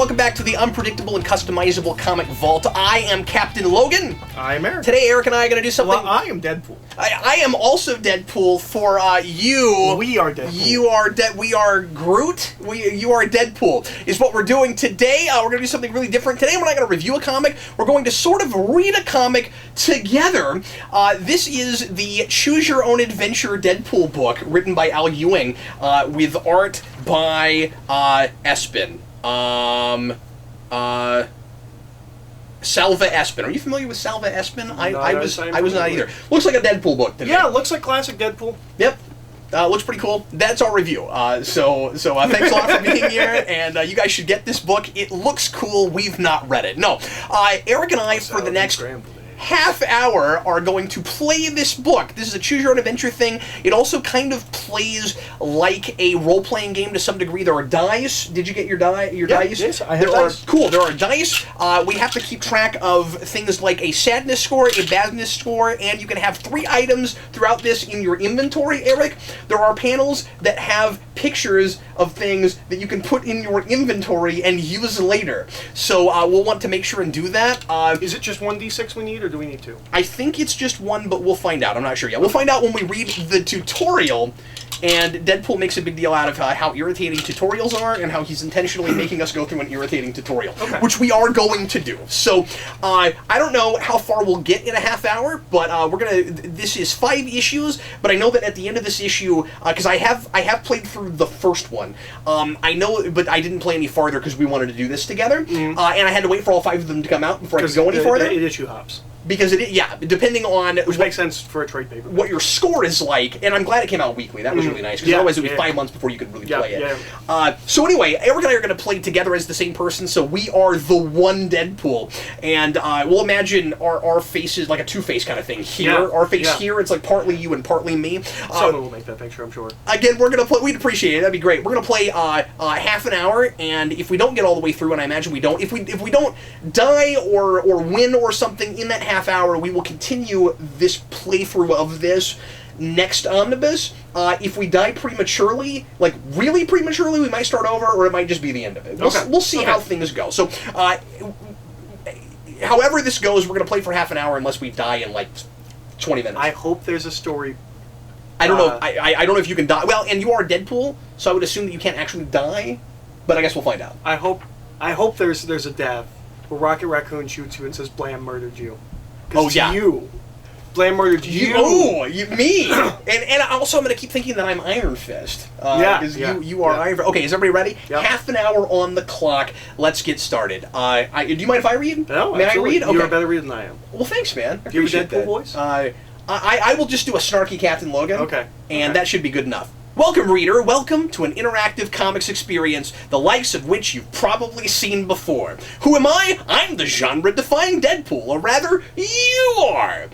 welcome back to the Unpredictable and Customizable Comic Vault. I am Captain Logan. I'm Eric. Today, Eric and I are going to do something... Well, I am Deadpool. I am also Deadpool for you. We are Deadpool. We are Groot. You are Deadpool is what we're doing today. We're going to do something really different. Today, we're not going to review a comic. We're going to sort of read a comic together. This is the Choose Your Own Adventure Deadpool book written by Al Ewing with art by Espin. Salva Espin. Are you familiar with Salva Espin? I was not either. Looks like a Deadpool book to me. Yeah, it looks like classic Deadpool. Yep. Looks pretty cool. That's our review. So thanks a lot for being here, and you guys should get this book. It looks cool. We've not read it. No. Eric and I, for the next half hour, are going to play this book. This is a Choose Your Own Adventure thing. It also kind of plays like a role-playing game to some degree. There are dice. Did you get your dice? Yes, I have dice. Cool. There are dice. We have to keep track of things like a sadness score, a badness score, and you can have 3 items throughout this in your inventory, Eric. There are panels that have pictures of things that you can put in your inventory and use later. So we'll want to make sure and do that. Is it just 1d6 we need, or do we need 2? I think it's just 1, but we'll find out. I'm not sure yet. We'll find out when we read the tutorial, and Deadpool makes a big deal out of how irritating tutorials are and how he's intentionally making us go through an irritating tutorial, which we are going to do. So I don't know how far we'll get in a half hour, but this is 5 issues, but I know that at the end of this issue, because I have played through the first one, I know, but I didn't play any farther because we wanted to do this together, and I had to wait for all 5 of them to come out before I could go any farther. It issue hops. Because depending on... Which makes sense for a trade paper. What your score is like, and I'm glad it came out weekly. That was really nice, because otherwise it would be 5 months before you could really play it. So anyway, Eric and I are going to play together as the same person, so we are the one Deadpool. And we'll imagine our faces like a two-face kind of thing here. Our face here, it's like partly you and partly me. Someone will make that picture, I'm sure. Again, we're going to play... We'd appreciate it. That'd be great. We're going to play half an hour, and if we don't get all the way through, and I imagine we don't, if we don't die or win or something in that half hour, we will continue this playthrough of this next omnibus. If we die prematurely, like really prematurely, we might start over, or it might just be the end of it. We'll see how things go. So, however this goes, we're going to play for half an hour unless we die in like 20 minutes. I hope there's a story. I don't know. I don't know if you can die. Well, and you are Deadpool, so I would assume that you can't actually die, but I guess we'll find out. I hope there's a death where Rocket Raccoon shoots you and says, "Blam murdered you." Oh, yeah. You. Blam murdered you. Oh, me. and also I'm going to keep thinking that I'm Iron Fist. Because you are Iron Fist. Okay, is everybody ready? Yep. Half an hour on the clock. Let's get started. Do you mind if I read? No, May absolutely. I read? Okay. You're a better reader than I am. Well, thanks, man. I Do you have a appreciate Deadpool that. voice? I will just do a snarky Captain Logan. Okay. And that should be good enough. Welcome, reader. Welcome to an interactive comics experience, the likes of which you've probably seen before. Who am I? I'm the genre-defying Deadpool, or rather, you are.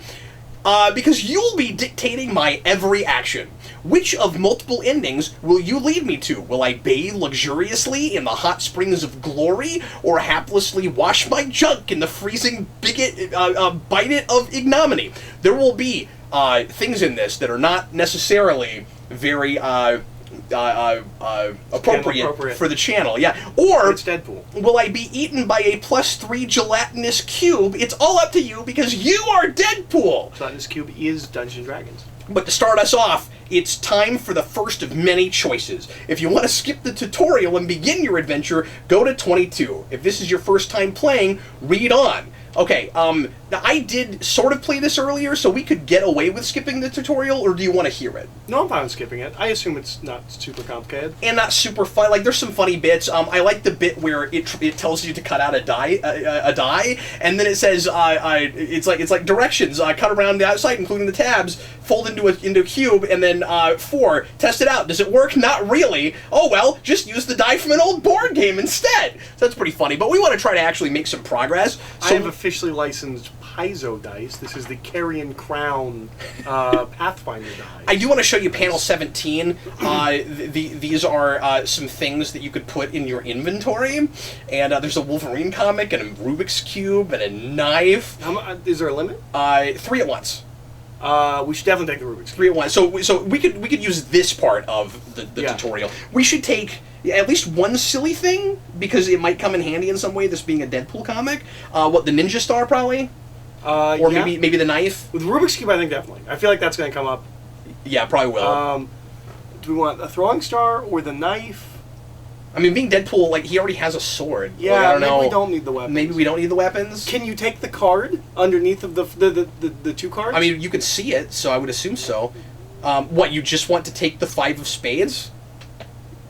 Because you'll be dictating my every action. Which of multiple endings will you lead me to? Will I bathe luxuriously in the hot springs of glory, or haplessly wash my junk in the freezing bite it of ignominy? There will be things in this that are not necessarily very appropriate for the channel. Or it's Deadpool. Will I be eaten by a +3 gelatinous cube? It's all up to you, because you are Deadpool! Gelatinous cube is Dungeons & Dragons. But to start us off, it's time for the first of many choices. If you want to skip the tutorial and begin your adventure, go to 22. If this is your first time playing, read on. Okay, now I did sort of play this earlier, so we could get away with skipping the tutorial, or do you want to hear it? No, I'm fine with skipping it. I assume it's not super complicated. And not super fun. Like, there's some funny bits. I like the bit where it tells you to cut out a die, and then it says, it's like directions, cut around the outside, including the tabs, fold into a cube, and then 4, test it out. Does it work? Not really. Oh well, just use the die from an old board game instead. So that's pretty funny, but we want to try to actually make some progress. So I have officially licensed Paizo dice. This is the Carrion Crown Pathfinder dice. I do want to show you panel 17. These are some things that you could put in your inventory. And there's a Wolverine comic, and a Rubik's Cube, and a knife. Is there a limit? 3 at once. We should definitely take the Rubik's Cube. 3 at once. So we could use this part of the tutorial. We should take at least one silly thing, because it might come in handy in some way, this being a Deadpool comic. What, the Ninja Star, probably? Or yeah. maybe the knife? With Rubik's Cube, I think definitely. I feel like that's going to come up. Yeah, probably will. Do we want a throwing star or the knife? I mean, being Deadpool, like, he already has a sword. Yeah, like, I don't know. We don't need the weapons. Maybe we don't need the weapons? Can you take the card underneath of the two cards? I mean, you could see it, so I would assume so. What, you just want to take the 5 of spades?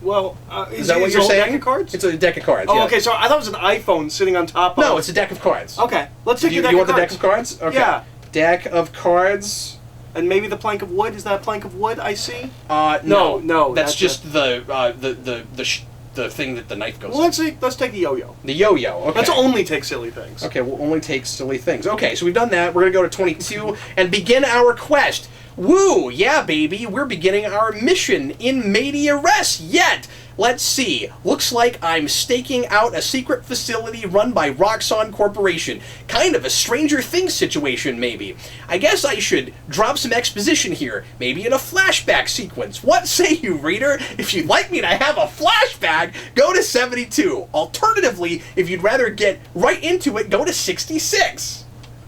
Well, is that what you're saying? Deck of cards? It's a deck of cards. Oh, yeah. okay. So I thought it was an iPhone sitting on top of. No, it's a deck of cards. Okay, let's take the deck you of want cards. the deck of cards? Okay. Yeah. Deck of cards. And maybe the plank of wood. Is that a plank of wood I see? No. That's that's just the thing that the knife goes. Well, let's take the yo-yo. The yo-yo. Okay. Let's only take silly things. Okay, we'll only take silly things. Okay, so we've done that. We're gonna go to 22 and begin our quest. Woo! Yeah, baby, we're beginning our mission in media res yet. Let's see. Looks like I'm staking out a secret facility run by Roxxon Corporation. Kind of a Stranger Things situation, maybe. I guess I should drop some exposition here, maybe in a flashback sequence. What say you, reader? If you'd like me to have a flashback, go to 72. Alternatively, if you'd rather get right into it, go to 66.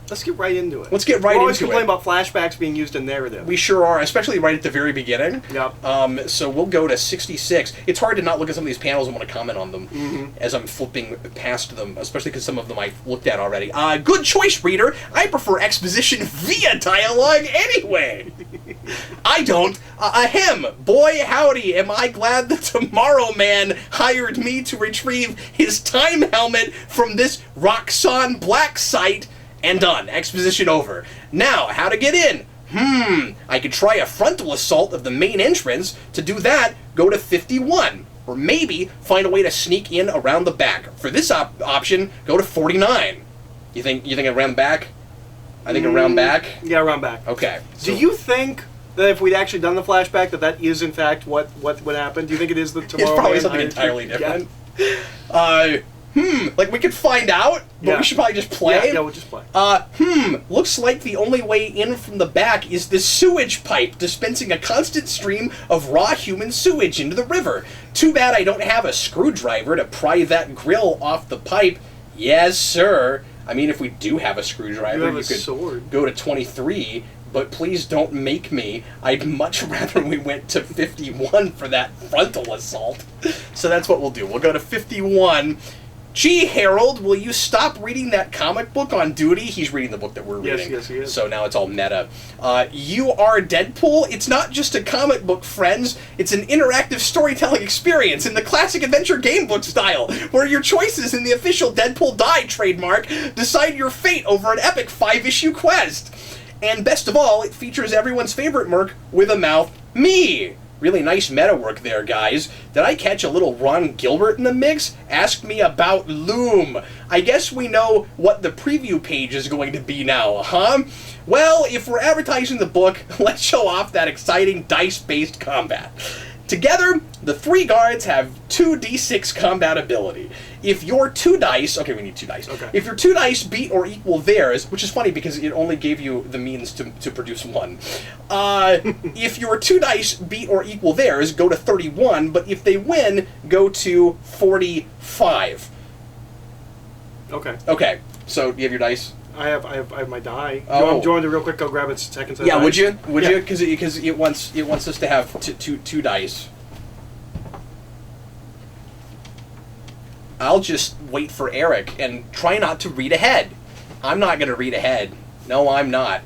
Let's get right into it. Let's get right We're always into it. complaining about flashbacks being used in narrative. We sure are, especially right at the very beginning. Yep. So we'll go to 66. It's hard to not look at some of these panels and want to comment on them as I'm flipping past them, especially because some of them I've looked at already. Good choice, reader. I prefer exposition via dialogue anyway. I don't. Ahem. Boy, howdy, am I glad the Tomorrow Man hired me to retrieve his time helmet from this Roxxon Black site. And done. Exposition over. Now, how to get in? I could try a frontal assault of the main entrance. To do that, go to 51. Or maybe find a way to sneak in around the back. For this option, go to 49. You think around back? I think around back? Yeah, around back. Okay. Do you think that if we'd actually done the flashback, that is in fact what happened? Do you think it is the Tomorrow It's probably Man something hired entirely you? different. Like we could find out, but we should probably just play. Yeah, we'll just play. Looks like the only way in from the back is this sewage pipe dispensing a constant stream of raw human sewage into the river. Too bad I don't have a screwdriver to pry that grill off the pipe. Yes, sir. I mean, if we do have a screwdriver, you could go to 23, but please don't make me. I'd much rather we went to 51 for that frontal assault. So that's what we'll do. We'll go to 51. Gee, Harold, will you stop reading that comic book on duty? He's reading the book that we're reading. Yes, he is. So now it's all meta. You Are Deadpool? It's not just a comic book, friends. It's an interactive storytelling experience in the classic adventure game book style, where your choices in the official Deadpool Die trademark decide your fate over an epic 5-issue quest. And best of all, it features everyone's favorite merc with a mouth, me. Really nice meta work there, guys. Did I catch a little Ron Gilbert in the mix? Ask me about Loom. I guess we know what the preview page is going to be now, huh? Well, if we're advertising the book, let's show off that exciting dice-based combat. Together, the 3 guards have 2d6 combat ability. If your 2 dice... Okay, we need 2 dice. Okay. If your 2 dice beat or equal theirs, which is funny because it only gave you the means to produce 1. If your 2 dice beat or equal theirs, go to 31, but if they win, go to 45. Okay. Okay, so you have your dice? I have my die. Oh. Do you want to real quick go grab its second set? Yeah, of would dice? you? Would you? Because it wants us to have two dice. I'll just wait for Eric and try not to read ahead. I'm not going to read ahead. No, I'm not.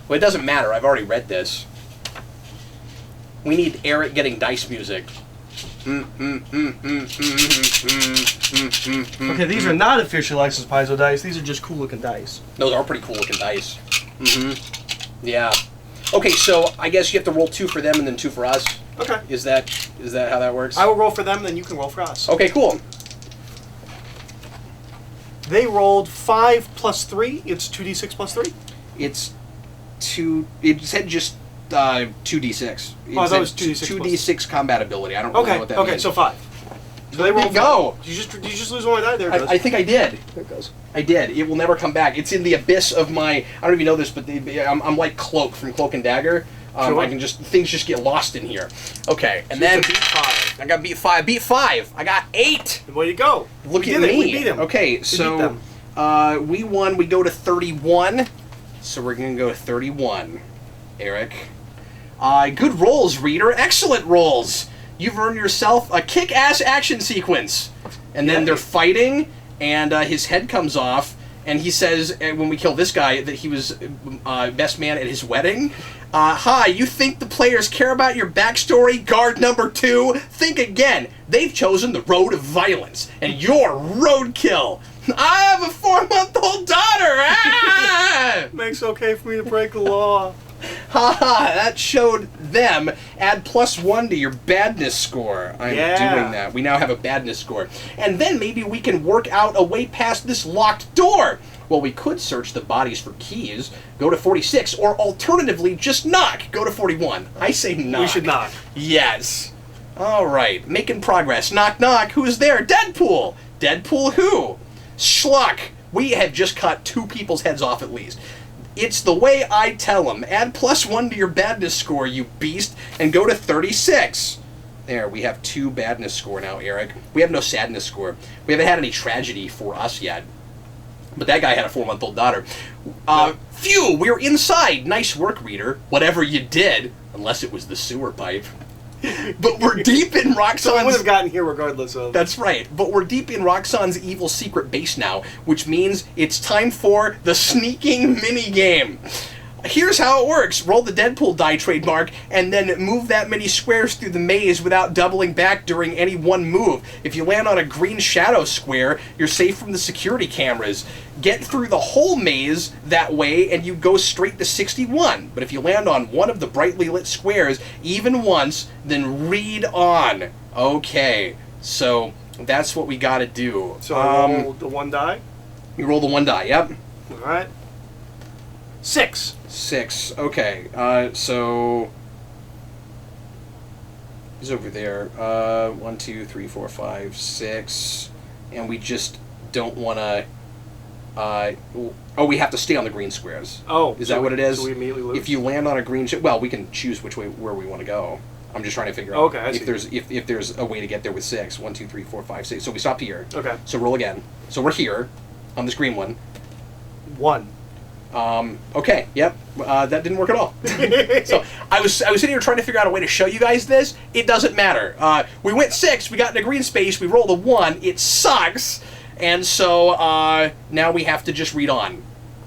Well, it doesn't matter. I've already read this. We need Eric getting dice music. Okay, these are not official licensed Paizo dice. These are just cool looking dice. Those are pretty cool looking dice. Yeah. Okay, so I guess you have to roll 2 for them and then 2 for us. Okay. Is that how that works? I will roll for them, then you can roll for us. Okay, cool. They rolled 5 plus 3. It's 2d6 plus 3. It's 2. It said just 2d6. Oh, I thought it was 2d6 2d6 combat ability. I don't really know what that means. Okay, so 5. So they rolled. Go. Did you just lose one of my die? There it goes. I think I did. There it goes. I did. It will never come back. It's in the abyss of my. I don't even know this, but I'm like Cloak from Cloak and Dagger. Sure. I can things just get lost in here. Okay, and So then it's a D5. I got beat 5. Beat 5. I got 8. Way to go. Look We at did it. me. We beat him. Okay, We so beat them. we won. We go to 31. So we're going to go to 31. Eric. Good rolls, reader. Excellent rolls. You've earned yourself a kick-ass action sequence. And then they're fighting, and his head comes off, and he says, when we kill this guy, that he was best man at his wedding. Hi, you think the players care about your backstory? Guard number 2? Think again. They've chosen the road of violence, and you're roadkill. I have a 4-month-old daughter! Ah! Makes it okay for me to break the law. Haha, that showed them. Add +1 to your badness score. I'm doing that. We now have a badness score. And then maybe we can work out a way past this locked door. Well, we could search the bodies for keys, go to 46, or alternatively, just knock, go to 41. I say knock. We should knock. Yes. All right, making progress. Knock, knock. Who's there? Deadpool. Deadpool who? Schluck. We have just cut 2 people's heads off at least. It's the way I tell them. Add +1 to your badness score, you beast, and go to 36. There, we have 2 badness score now, Eric. We have no sadness score. We haven't had any tragedy for us yet. But that guy had a 4-month-old daughter. Phew, we're inside. Nice work, reader. Whatever you did, unless it was the sewer pipe. But we're deep in Roxxon's... So I would have gotten here regardless of... That's right. But we're deep in Roxxon's evil secret base now, which means it's time for the sneaking minigame. Here's how it works. Roll the Deadpool die trademark, and then move that many squares through the maze without doubling back during any one move. If you land on a green shadow square, you're safe from the security cameras. Get through the whole maze that way, and you go straight to 61. But if you land on one of the brightly lit squares, even once, then read on. Okay, so that's what we gotta do. So I roll the 1 die? You roll the 1 die, yep. Alright. 6. 6. Okay. So he's over there. 1, 2, 3, 4, 5, 6, and we just don't want to. We have to stay on the green squares. Oh, is that what it is? So we immediately lose. If you land on a green, well, we can choose where we want to go. I'm just trying to figure out if there's a way to get there with 6. 1, 2, 3, 4, 5, 6. So we stop here. Okay. So roll again. So we're here on this green one. 1. Okay, yep, that didn't work at all. So I was sitting here trying to figure out a way to show you guys this. It doesn't matter. We went 6, we got in a green space, we rolled a 1, it sucks, and so now we have to just read on.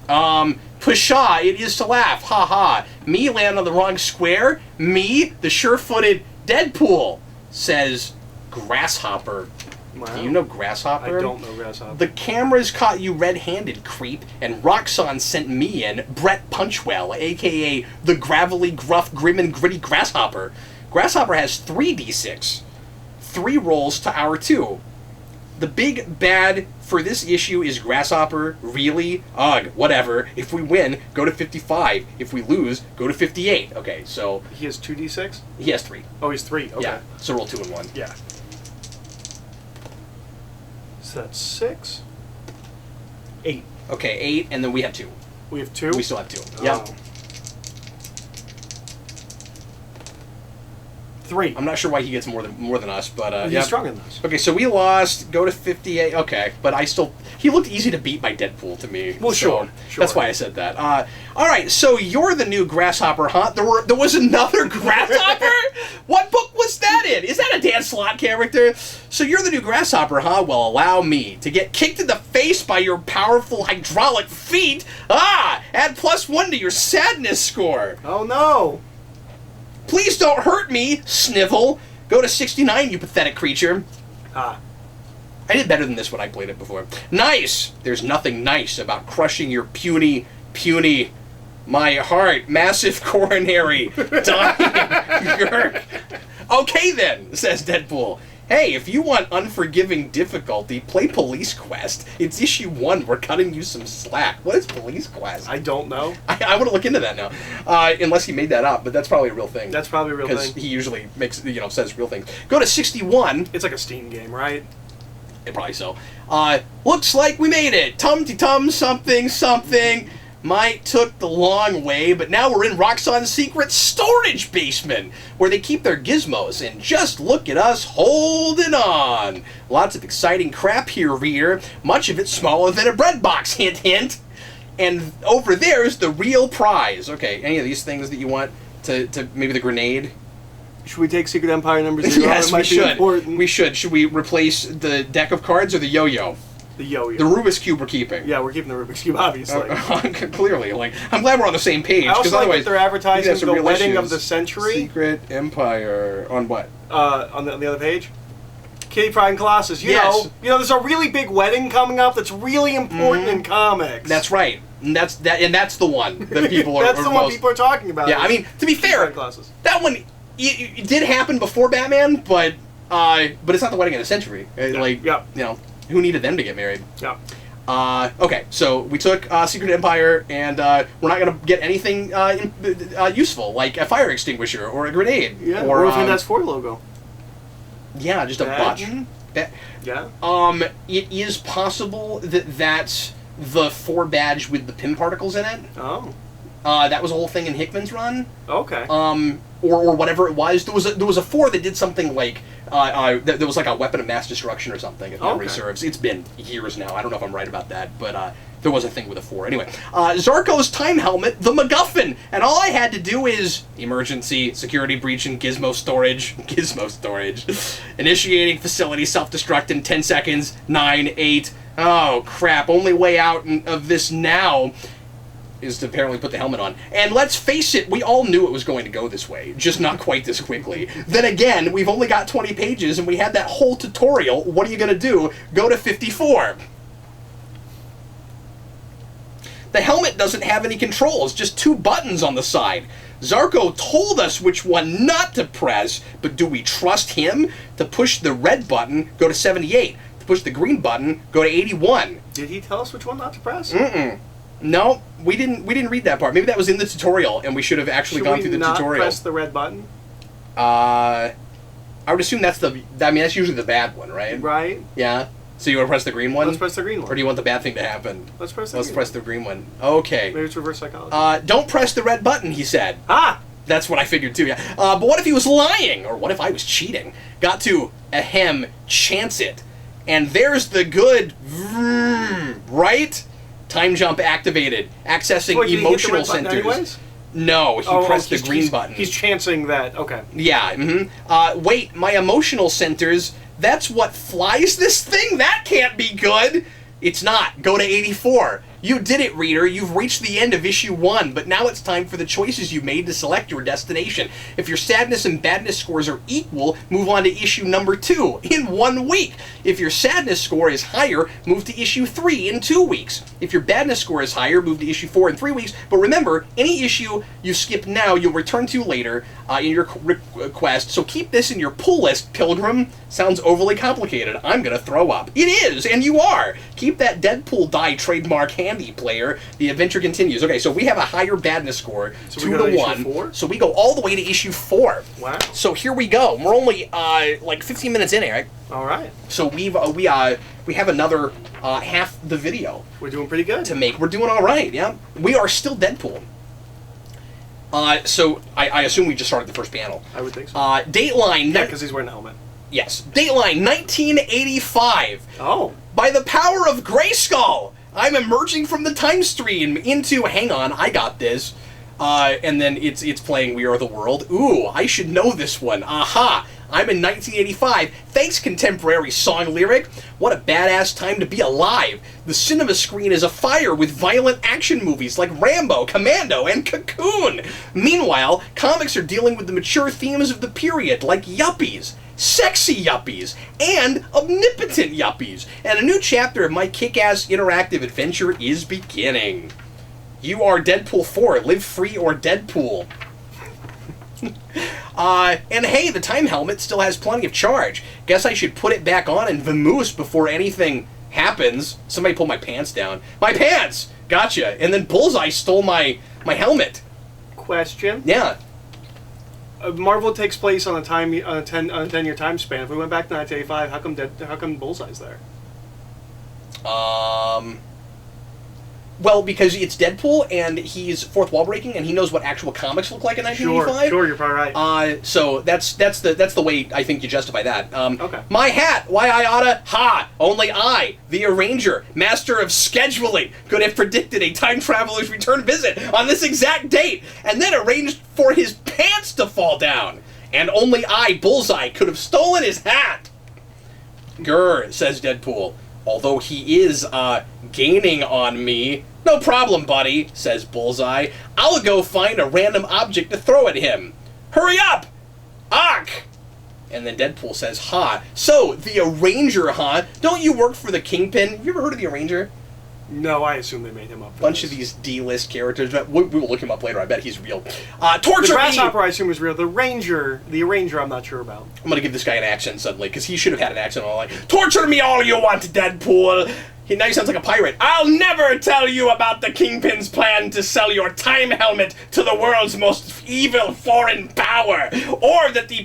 Pshaw, it is to laugh, ha ha. Me land on the wrong square, me, the sure-footed Deadpool, says Grasshopper. Wow. Do you know Grasshopper? I don't know Grasshopper. The cameras caught you red-handed, creep, and Roxxon sent me in, Brett Punchwell, a.k.a. the gravelly, gruff, grim, and gritty Grasshopper. Grasshopper has 3d6. 3 rolls to our 2. The big bad for this issue is Grasshopper. Really? Ugh, whatever. If we win, go to 55. If we lose, go to 58. Okay, so... He has 2d6? He has 3. Oh, he's 3. Okay. Yeah, so roll 2 and 1. Yeah. So that's 6. 8. Okay, 8, and then we have 2. We have 2? We still have 2. Oh. Yeah. 3. I'm not sure why he gets more than us, but He's yeah. stronger than us. Okay, so we lost. Go to 58. Okay, but I still. He looked easy to beat by Deadpool to me. Well, so sure. That's why I said that. All right, so you're the new Grasshopper, huh? There was another Grasshopper. What book was that in? Is that a Dan Slott character? So you're the new Grasshopper, huh? Well, allow me to get kicked in the face by your powerful hydraulic feet. Add +1 to your sadness score. Oh no! Please don't hurt me, Snivel. Go to 69, you pathetic creature. Ah. I did better than this when I played it before. Nice! There's nothing nice about crushing your puny, my heart, massive coronary, dying Yerk. Okay then, says Deadpool. Hey, if you want unforgiving difficulty, play Police Quest. It's issue 1. We're cutting you some slack. What is Police Quest? I don't know. I want to look into that now. Unless he made that up, but that's probably a real thing. That's probably a real thing. Because he usually makes, says real things. Go to 61. It's like a Steam game, right? Probably so. Looks like we made it. Tum-ti-tum, something, something. Might took the long way, but now we're in Roxxon's secret storage basement, where they keep their gizmos, and just look at us holding on. Lots of exciting crap here, reader. Much of it smaller than a bread box, hint, hint. And over there's the real prize. Okay, any of these things that you want to maybe the grenade? Should we take Secret Empire number 0? Yes, it might we should. Important. We should. Should we replace the deck of cards or the yo-yo? The yo-yo. The Rubik's Cube we're keeping. Yeah, we're keeping the Rubik's Cube, obviously. Clearly. Like, I'm glad we're on the same page. I also like otherwise, that they're advertising the wedding of the century. Secret Empire. On what? On the other page. Kitty Pryde and Colossus. You Yes. know, there's a really big wedding coming up that's really important in comics. That's right. And that's the one that people are. That's the one people are talking about. Yeah, I mean, to be fair, that one it did happen before Batman, but it's not the wedding of the century. Like, you know, who needed them to get married? Yeah. Okay, so we took Secret Empire, and we're not going to get anything useful, like a fire extinguisher or a grenade. Yeah, or a Fantastic Four logo. Yeah, just Badge. a button. Yeah. It is possible that that's the 4 badge with the pin particles in it. Oh. That was a whole thing in Hickman's run. Okay. Or whatever it was. There was a 4 that did something like there was like a weapon of mass destruction or something, if memory serves. It's been years now. I don't know if I'm right about that, but there was a thing with a 4. Anyway, Zarko's time helmet, the MacGuffin, and all I had to do is emergency, security breach, and gizmo storage. Gizmo storage. Initiating facility self-destruct in 10 seconds. 9, 8. Oh, crap. Only way out of this now is to apparently put the helmet on. And let's face it, we all knew it was going to go this way, just not quite this quickly. Then again, we've only got 20 pages, and we had that whole tutorial. What are you going to do? Go to 54. The helmet doesn't have any controls, just 2 buttons on the side. Zarko told us which one not to press, but do we trust him? To push the red button, go to 78. To push the green button, go to 81. Did he tell us which one not to press? Mm-mm. No, we didn't read that part. Maybe that was in the tutorial, and we should have actually gone through the tutorial. Should we not press the red button? I would assume that's that's usually the bad one, right? Right. Yeah. So you want to press the green one? Let's press the green one. Or do you want the bad thing to happen? Let's press the green one. Okay. Maybe it's reverse psychology. Don't press the red button, he said. Ah! That's what I figured too, yeah. But what if he was lying? Or what if I was cheating? Got to, chance it. And there's the good, right? Time jump activated. Accessing emotional centers. No, he pressed the green button. He's chancing that. Okay. Yeah. Wait, my emotional centers. That's what flies this thing? That can't be good. It's not. Go to 84. You did it, reader. You've reached the end of issue 1, but now it's time for the choices you made to select your destination. If your sadness and badness scores are equal, move on to issue number 2 in 1 week. If your sadness score is higher, move to issue 3 in 2 weeks. If your badness score is higher, move to issue 4 in 3 weeks. But remember, any issue you skip now, you'll return to later in your request. So keep this in your pull list, Pilgrim. Sounds overly complicated. I'm gonna throw up. It is, and you are. Keep that Deadpool die trademark handy, player. The adventure continues. Okay, so we have a higher badness score, so 2 to 1. 4? So we go all the way to issue 4. Wow. So here we go. We're only like 15 minutes in, Eric. All right. So we have another half the video. We're doing pretty good to make. We're doing all right. Yeah, we are still Deadpool. So I assume we just started the first panel. I would think so. Dateline. Yeah, because he's wearing a helmet. Yes. Dateline 1985. Oh. By the power of Grayskull, I'm emerging from the time stream into. Hang on, I got this. And then it's playing We Are the World. Ooh, I should know this one. Aha! I'm in 1985. Thanks, contemporary song lyric. What a badass time to be alive. The cinema screen is afire with violent action movies like Rambo, Commando, and Cocoon. Meanwhile, comics are dealing with the mature themes of the period like yuppies, sexy yuppies, and omnipotent yuppies. And a new chapter of my kick-ass interactive adventure is beginning. You Are Deadpool 4. Live free or Deadpool. And hey, the time helmet still has plenty of charge. Guess I should put it back on and vamoose before anything happens. Somebody pulled my pants down. My pants! Gotcha. And then Bullseye stole my helmet. Question. Yeah. Marvel takes place on a 10-year time span. If we went back to 1985, how come Bullseye's there? Well, because it's Deadpool, and he's fourth wall breaking, and he knows what actual comics look like in 1985. Sure, you're probably right. So that's the way I think you justify that. Okay. My hat, why I oughta, only I, the arranger, master of scheduling, could have predicted a time traveler's return visit on this exact date, and then arranged for his pants to fall down. And only I, Bullseye, could have stolen his hat. Grr, says Deadpool. Although he is, gaining on me. No problem, buddy, says Bullseye. I'll go find a random object to throw at him. Hurry up! Ock! And then Deadpool says, So, the Arranger, Don't you work for the Kingpin? Have you ever heard of the Arranger? No, I assume they made him up. Bunch of these D-list characters. We will look him up later. I bet he's real. Torture the Grasshopper, me! I assume, is real. The Arranger, I'm not sure about. I'm gonna give this guy an accent suddenly, because he should have had an accent all like, Torture me all you want, Deadpool! Now he sounds like a pirate. I'll never tell you about the Kingpin's plan to sell your time helmet to the world's most evil foreign power, or that the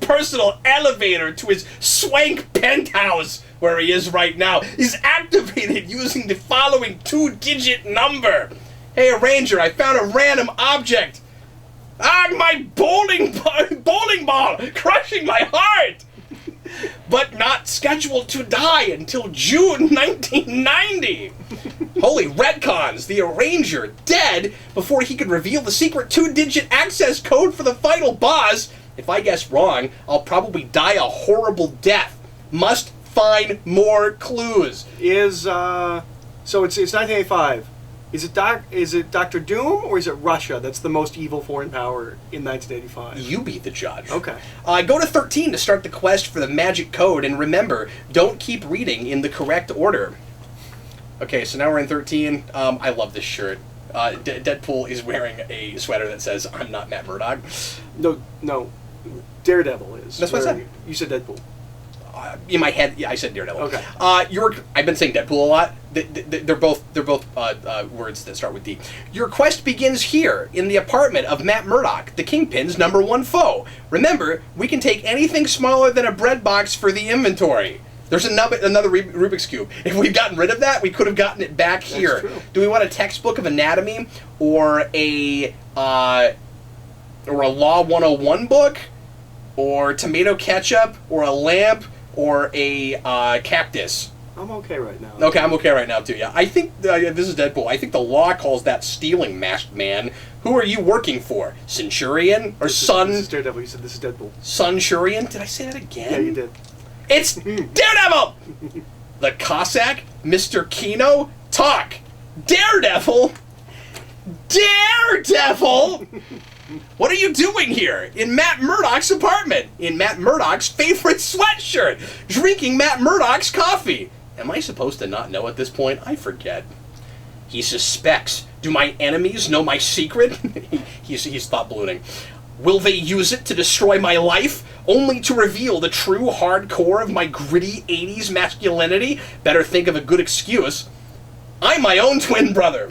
personal elevator to his swank penthouse, where he is right now, is activated using the following 2-digit number. Hey, Arranger, I found a random object. My bowling ball, crushing my heart. But not scheduled to die until June 1990. Holy retcons, the Arranger dead before he could reveal the secret 2-digit access code for the final boss. If I guess wrong, I'll probably die a horrible death. Must find more clues. So it's 1985. Is it Dr. Doom or is it Russia that's the most evil foreign power in 1985? You be the judge. Okay. Go to 13 to start the quest for the magic code, and remember, don't keep reading in the correct order. Okay, so now we're in 13. I love this shirt. Deadpool is wearing a sweater that says, I'm not Matt Murdock. No. Daredevil is. That's what I said. You said Deadpool. In my head, yeah, I said Daredevil. Okay. I've been saying Deadpool a lot. They're both words that start with D. Your quest begins here, in the apartment of Matt Murdock, the Kingpin's #1 foe. Remember, we can take anything smaller than a bread box for the inventory. There's another Rubik's Cube. If we'd gotten rid of that, we could have gotten it back here. That's true. Do we want a textbook of anatomy, or a Law 101 book, or tomato ketchup, or a lamp, or a cactus? I'm okay right now. Okay, I'm okay right now too, yeah. I think, this is Deadpool, I think the law calls that stealing, masked man. Who are you working for? Centurion? Or This is Daredevil. You said this is Deadpool. Sunshurian? Did I say that again? Yeah, you did. It's Daredevil! The Cossack? Mr. Kino? Talk! Daredevil? Daredevil! What are you doing here? In Matt Murdock's apartment. In Matt Murdock's favorite sweatshirt. Drinking Matt Murdock's coffee. Am I supposed to not know at this point? I forget. He suspects. Do my enemies know my secret? he's thought ballooning. Will they use it to destroy my life? Only to reveal the true hardcore of my gritty 80s masculinity? Better think of a good excuse. I'm my own twin brother.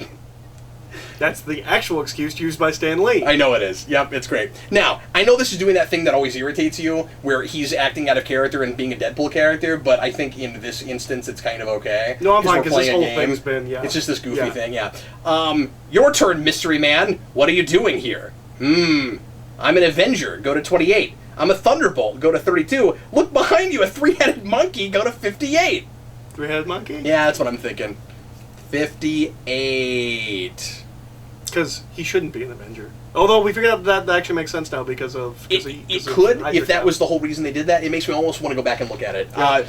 That's the actual excuse used by Stan Lee. I know it is. Yep, it's great. Now, I know this is doing that thing that always irritates you, where he's acting out of character and being a Deadpool character, but I think in this instance it's kind of okay. No, I'm fine, because because this whole thing's been, yeah. It's just this goofy thing, yeah. Your turn, mystery man. What are you doing here? I'm an Avenger. Go to 28. I'm a Thunderbolt. Go to 32. Look behind you, a 3-headed monkey. Go to 58. 3-headed monkey? Yeah, that's what I'm thinking. 58. Because he shouldn't be an Avenger. Although we figured out that actually makes sense now because of... It could, if that was the whole reason they did that. It makes me almost want to go back and look at it. Yeah.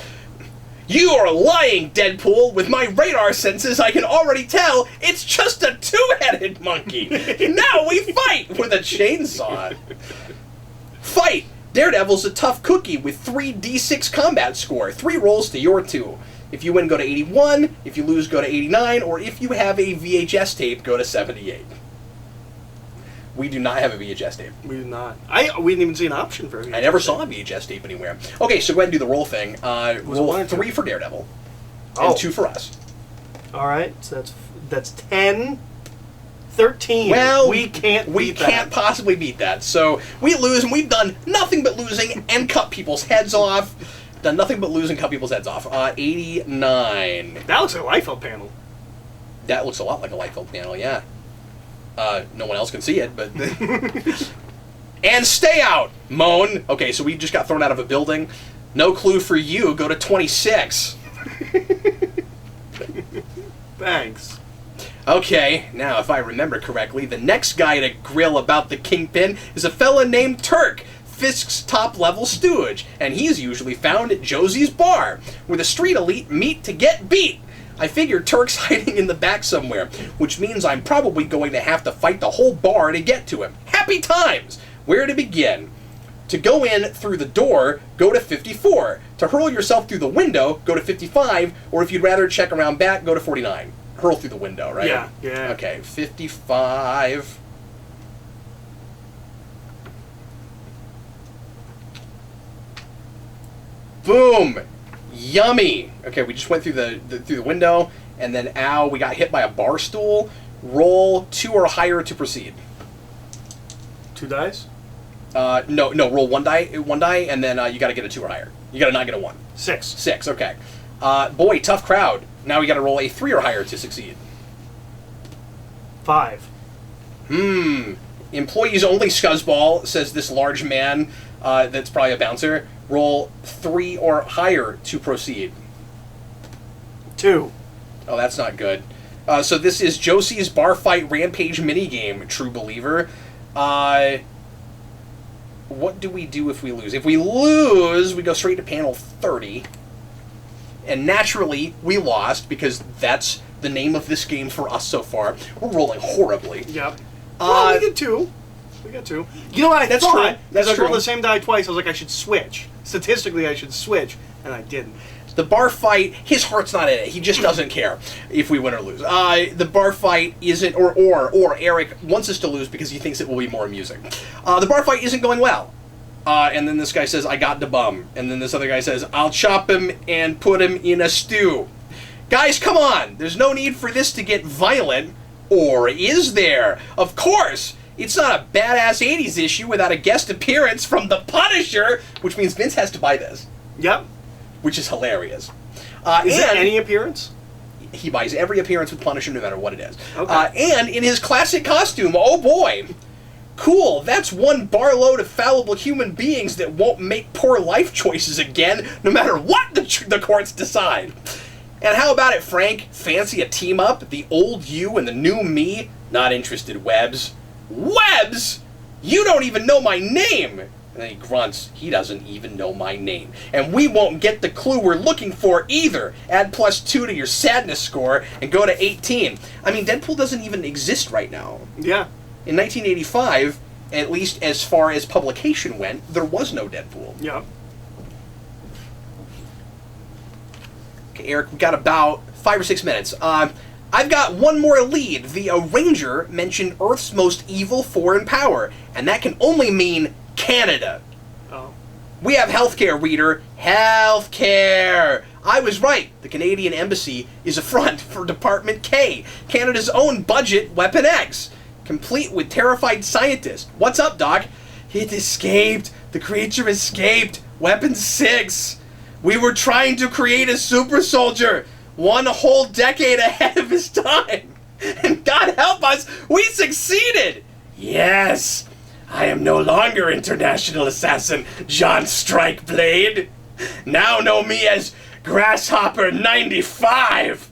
You are lying, Deadpool! With my radar senses, I can already tell it's just a 2-headed monkey! Now we fight with a chainsaw! Fight! Daredevil's a tough cookie with 3d6 combat score. 3 rolls to your 2. If you win, go to 81. If you lose, go to 89. Or if you have a VHS tape, go to 78. We do not have a VHS tape. We do not. We didn't even see an option for a VHS tape. I never saw a VHS tape anywhere. Okay, so go ahead and do the roll thing. Roll 3 for Daredevil. And 2 for us. Alright, so that's 10... 13. Well, we can't possibly beat that. So we lose, and we've done nothing but losing and cut people's heads off. Done nothing but lose and cut people's heads off. 89. That looks like a Liefeld panel. That looks a lot like a light fill panel, yeah. No one else can see it, but... And stay out, Moan! Okay, so we just got thrown out of a building. No clue for you, go to 26. Thanks. Okay, now if I remember correctly, the next guy to grill about the Kingpin is a fella named Turk, Fisk's top-level stooge, and he's usually found at Josie's bar, where the street elite meet to get beat. I figure Turk's hiding in the back somewhere, which means I'm probably going to have to fight the whole bar to get to him. Happy times! Where to begin? To go in through the door, go to 54. To hurl yourself through the window, go to 55, or if you'd rather check around back, go to 49. Hurl through the window, right? Yeah. Okay, 55... Boom! Yummy! Okay, we just went through the window, and then, ow, we got hit by a bar stool. Roll 2 or higher to proceed. 2 dice? No, roll one die, and then you gotta get a 2 or higher. You gotta not get a 1. 6. 6, okay. Boy, tough crowd. Now we gotta roll a 3 or higher to succeed. 5. Employees only scuzzball, says this large man, that's probably a bouncer. Roll 3 or higher to proceed. 2. Oh, that's not good. So this is Josie's Bar Fight Rampage minigame, True Believer. What do we do if we lose? If we lose, we go straight to panel 30. And naturally, we lost, because that's the name of this game for us so far. We're rolling horribly. Yep. Well, we get 2. We got 2. You know what I That's thought? true. That's I true. rolled the same die twice. I was like, I should switch. Statistically, I should switch, and I didn't. The bar fight, his heart's not in it. He just doesn't care if we win or lose. The bar fight isn't, or Eric wants us to lose because he thinks it will be more amusing. The bar fight isn't going well. And then this guy says, I got the bum. And then this other guy says, I'll chop him and put him in a stew. Guys, come on! There's no need for this to get violent. Or is there? Of course! It's not a badass 80s issue without a guest appearance from the Punisher, which means Vince has to buy this. Yep. Which is hilarious. Is there any appearance? He buys every appearance with Punisher no matter what it is. Okay. And in his classic costume, oh boy! Cool, that's one barload of fallible human beings that won't make poor life choices again, no matter what the courts decide. And how about it, Frank? Fancy a team-up? The old you and the new me? Not interested, Webbs. Webbs? You don't even know my name! And then he grunts, he doesn't even know my name. And we won't get the clue we're looking for either. Add +2 to your sadness score and go to 18. I mean, Deadpool doesn't even exist right now. Yeah. In 1985, at least as far as publication went, there was no Deadpool. Yeah. Okay, Eric, we've got about 5 or 6 minutes. I've got one more lead. The Arranger mentioned Earth's most evil foreign power, and that can only mean Canada. Oh. We have healthcare, reader. Healthcare! I was right. The Canadian Embassy is a front for Department K, Canada's own budget Weapon X, complete with terrified scientists. What's up, Doc? It escaped. The creature escaped. Weapon 6. We were trying to create a super soldier, one whole decade ahead of his time. And God help us, we succeeded! Yes, I am no longer international assassin John Strikeblade. Now know me as Grasshopper 95.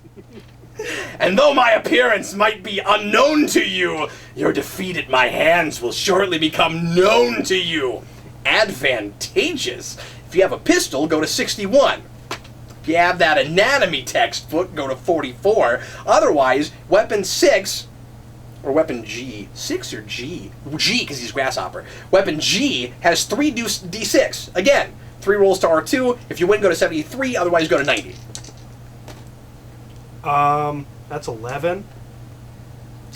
And though my appearance might be unknown to you, your defeat at my hands will shortly become known to you. Advantageous. If you have a pistol, go to 61. If you have that anatomy textbook, go to 44. Otherwise, weapon 6, or weapon G, 6 or G? G, because he's Grasshopper. Weapon G has 3 D6. Again, 3 rolls to R2. If you win, go to 73. Otherwise, go to 90. That's 11.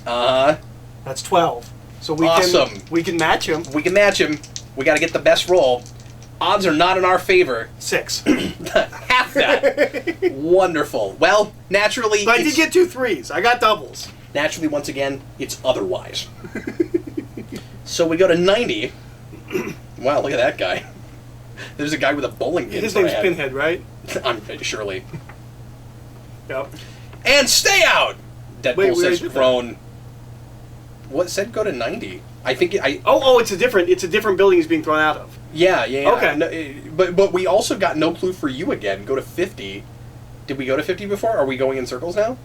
That's 12. So we can match him. We can match him. We got to get the best roll. Odds are not in our favor. 6. Half that. Wonderful. Well, naturally... But I did get 2 3s. I got doubles. Naturally, once again, it's otherwise. So we go to 90. Wow, look at that guy. There's a guy with a bowling pin. His name's Pinhead, right? I'm surely. Yep. And stay out! Deadpool Wait, we says already did that. grown. What said go to 90? I think it's a different building he's being thrown out of. Yeah. Okay. No, but we also got no clue for you again. Go to 50. Did we go to 50 before? Are we going in circles now?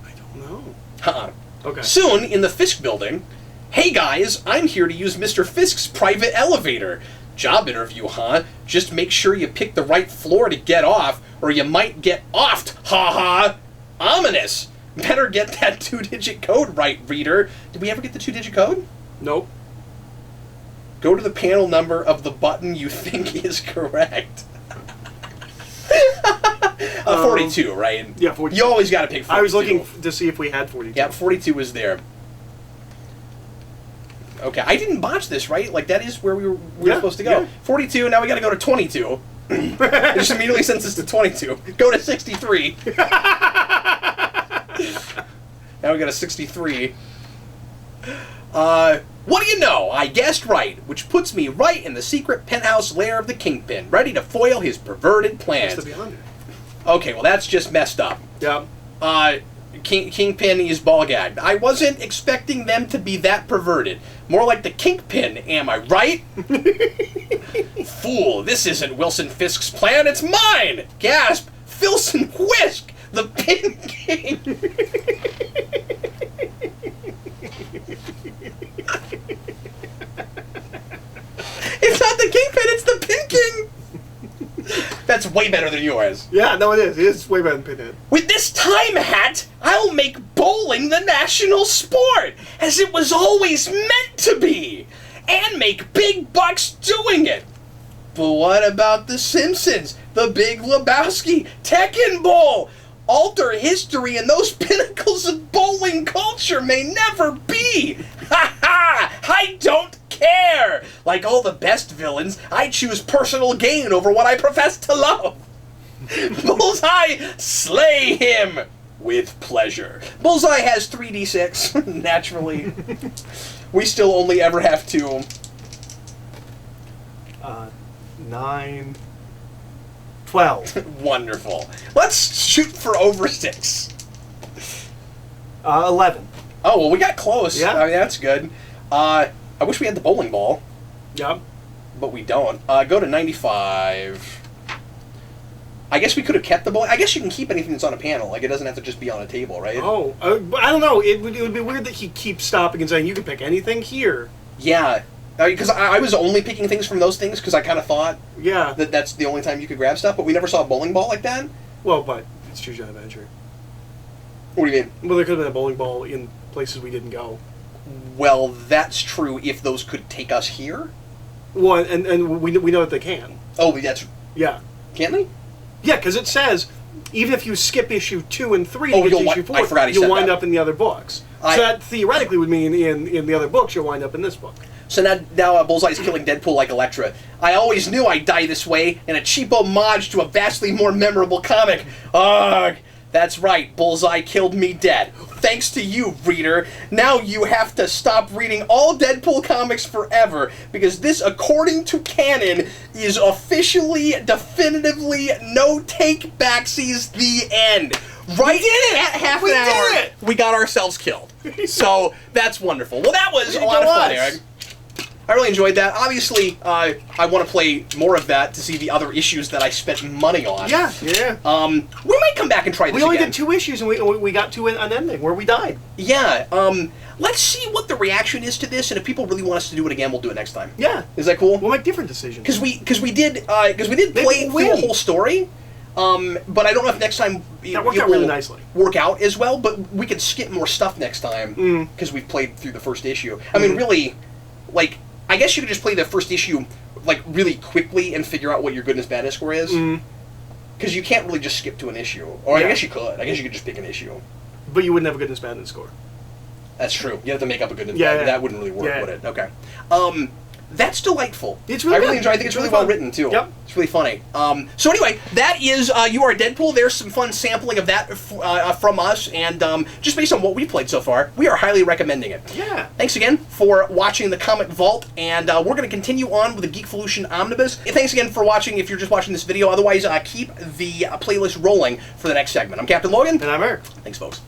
I don't know. Uh-uh. Okay. Soon, in the Fisk building, hey guys, I'm here to use Mr. Fisk's private elevator. Job interview, huh? Just make sure you pick the right floor to get off, or you might get offed, ha. Ominous. Better get that 2-digit code right, reader. Did we ever get the 2-digit code? Nope. Go to the panel number of the button you think is correct. 42, right? Yeah, 42. You always got to pick 42. I was looking to see if we had 42. Yeah, 42 was there. Okay, I didn't botch this, right? Like, that is where we were supposed to go. Yeah. 42, now we gotta go to 22. It just immediately sends us to 22. Go to 63. Now we got a 63. What do you know? I guessed right, which puts me right in the secret penthouse lair of the Kingpin, ready to foil his perverted plans. Okay, well that's just messed up. Yeah. Kingpin is ball gagged. I wasn't expecting them to be that perverted. More like the Kingpin, am I right? Fool, this isn't Wilson Fisk's plan, it's mine! Gasp! Filson Whisk! The Pin King! It's not the Kingpin, it's the Pin King! That's way better than yours. Yeah, no, it is. It is way better than Pinhead. With this time hat, I'll make bowling the national sport, as it was always meant to be, and make big bucks doing it. But what about The Simpsons, The Big Lebowski, Tekken Bowl? Alter history and those pinnacles of bowling culture may never be. Ha ha! I don't care. Like all the best villains, I choose personal gain over what I profess to love. Bullseye, slay him with pleasure. Bullseye has 3d6, naturally. We still only ever have 2. 9, 12. Wonderful. Let's shoot for over 6. 11. Oh, well, we got close. Yeah. I mean, that's good. I wish we had the bowling ball, Yeah. but we don't. Go to 95. I guess we could have kept the bowling. I guess you can keep anything that's on a panel. Like, it doesn't have to just be on a table, right? Oh, but I don't know. It would be weird that he keeps stopping and saying, you can pick anything here. Yeah. Because I was only picking things from those things because I kind of thought Yeah. that that's the only time you could grab stuff, but we never saw a bowling ball like that. Well, but it's Choose Your Own Adventure. What do you mean? Well, there could have been a bowling ball in places we didn't go. Well, that's true if those could take us here. Well, and we know that they can. Oh, that's... Yeah. Can they? Yeah, because it says, even if you skip issue 2 and 3 to Oh, get you'll to issue I 4, forgot he you'll said wind that. up in the other books. So that theoretically would mean in the other books, you'll wind up in this book. So now Bullseye's killing Deadpool like Elektra. I always knew I'd die this way, in a cheap homage to a vastly more memorable comic. Ugh! That's right, Bullseye killed me dead. Thanks to you, reader. Now you have to stop reading all Deadpool comics forever, because this, according to canon, is officially, definitively, no take-backsies the end. Right We did it! at half We an hour, did it! we got ourselves killed. So, that's wonderful. Well, that was a lot of fun, Eric. I really enjoyed that. Obviously, I want to play more of that to see the other issues that I spent money on. Yeah. We might come back and try this We only again. did 2 issues, and we got to an ending where we died. Yeah. Let's see what the reaction is to this, and if people really want us to do it again, we'll do it next time. Yeah. Is that cool? We'll make different decisions. Because we did play through the whole story. But I don't know if next time That worked out really nicely. Work out as well. But we can skip more stuff next time because we've played through the first issue. I mean, really, like, I guess you could just play the first issue like really quickly and figure out what your goodness badness score is. Because you can't really just skip to an issue. Or Yeah. I guess you could. I guess you could just pick an issue. But you wouldn't have a goodness badness score. That's true. You have to make up a goodness Yeah, bad. yeah. That wouldn't really work, Yeah. would it? Okay. That's delightful. It's really I really good. enjoy. I think it's really well written too. Yep. It's really funny. So anyway, that is You Are Deadpool. There's some fun sampling of that from us, and just based on what we played so far, we are highly recommending it. Yeah. Thanks again for watching the Comic Vault, and we're going to continue on with the Geekvolution Omnibus. And thanks again for watching if you're just watching this video. Otherwise, keep the playlist rolling for the next segment. I'm Captain Logan. And I'm Eric. Thanks, folks.